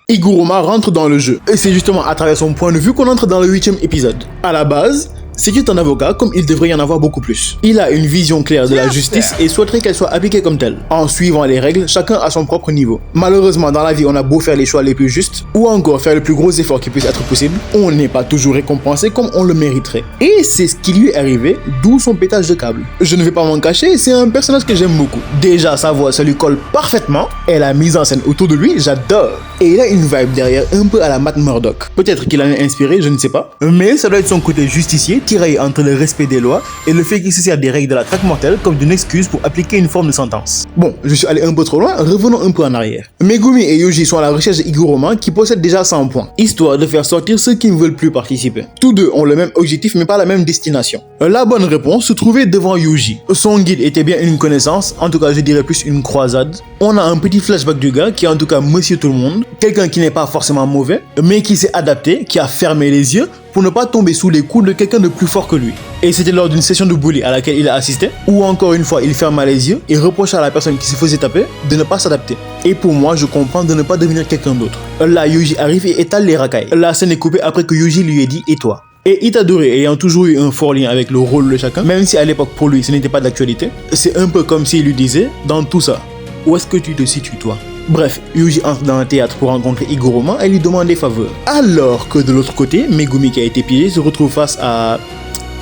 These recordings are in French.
Higuruma rentre dans le jeu, et c'est justement à travers son point de vue qu'on entre dans le 8e épisode. À la base, c'est un avocat comme il devrait y en avoir beaucoup plus. Il a une vision claire de la justice et souhaiterait qu'elle soit appliquée comme telle. En suivant les règles, chacun à son propre niveau. Malheureusement, dans la vie, on a beau faire les choix les plus justes, ou encore faire le plus gros effort qui puisse être possible, on n'est pas toujours récompensé comme on le mériterait. Et c'est ce qui lui est arrivé, d'où son pétage de câble. Je ne vais pas m'en cacher, c'est un personnage que j'aime beaucoup. Déjà, sa voix, ça lui colle parfaitement, et la mise en scène autour de lui, j'adore. Et il a une vibe derrière un peu à la Matt Murdock. Peut-être qu'il en est inspiré, je ne sais pas. Mais ça doit être son côté justicier, tiraillé entre le respect des lois et le fait qu'il se sert des règles de la traque mortelle comme d'une excuse pour appliquer une forme de sentence. Bon, je suis allé un peu trop loin, revenons un peu en arrière. Megumi et Yuji sont à la recherche de Higuruma qui possède déjà 100 points, histoire de faire sortir ceux qui ne veulent plus participer. Tous deux ont le même objectif mais pas la même destination. La bonne réponse se trouvait devant Yuji. Son guide était bien une connaissance, en tout cas je dirais plus une croisade. On a un petit flashback du gars qui est en tout cas monsieur tout le monde, quelqu'un qui n'est pas forcément mauvais, mais qui s'est adapté, qui a fermé les yeux pour ne pas tomber sous les coups de quelqu'un de plus fort que lui. Et c'était lors d'une session de bully à laquelle il a assisté, où encore une fois il ferma les yeux et reprocha à la personne qui se faisait taper de ne pas s'adapter. Et pour moi, je comprends de ne pas devenir quelqu'un d'autre. Là, Yuji arrive et étale les racailles. La scène est coupée après que Yuji lui ait dit « et toi ?» Et Itadori, ayant toujours eu un fort lien avec le rôle de chacun, même si à l'époque pour lui ce n'était pas d'actualité, c'est un peu comme s'il lui disait « dans tout ça, où est-ce que tu te situes toi ?» Bref, Yuji entre dans le théâtre pour rencontrer Higuruma et lui demander des faveurs. Alors que de l'autre côté, Megumi qui a été piégé se retrouve face à...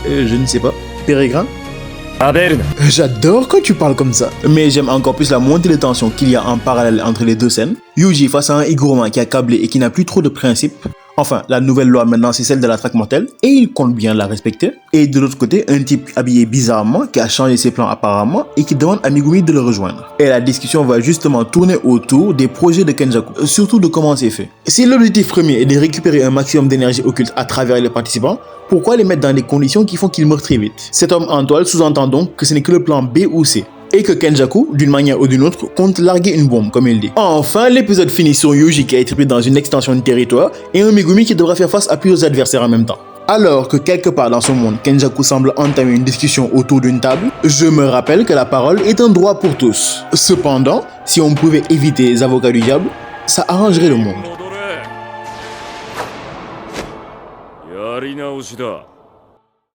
je ne sais pas, Peregrine. J'adore quand tu parles comme ça. Mais j'aime encore plus la montée de tension qu'il y a en parallèle entre les deux scènes. Yuji face à un Higuruma qui a câblé et qui n'a plus trop de principes. Enfin, la nouvelle loi maintenant c'est celle de la traque mortelle et il compte bien la respecter. Et de l'autre côté, un type habillé bizarrement qui a changé ses plans apparemment et qui demande à Megumi de le rejoindre. Et la discussion va justement tourner autour des projets de Kenjaku, surtout de comment c'est fait. Si l'objectif premier est de récupérer un maximum d'énergie occulte à travers les participants, pourquoi les mettre dans des conditions qui font qu'ils meurent très vite? Cet homme en toile sous-entend donc que ce n'est que le plan B ou C. Et que Kenjaku, d'une manière ou d'une autre, compte larguer une bombe, comme il dit. Enfin, l'épisode finit sur Yuji qui a été pris dans une extension de territoire et un Megumi qui devra faire face à plusieurs adversaires en même temps. Alors que quelque part dans ce monde, Kenjaku semble entamer une discussion autour d'une table, je me rappelle que la parole est un droit pour tous. Cependant, si on pouvait éviter les avocats du diable, ça arrangerait le monde.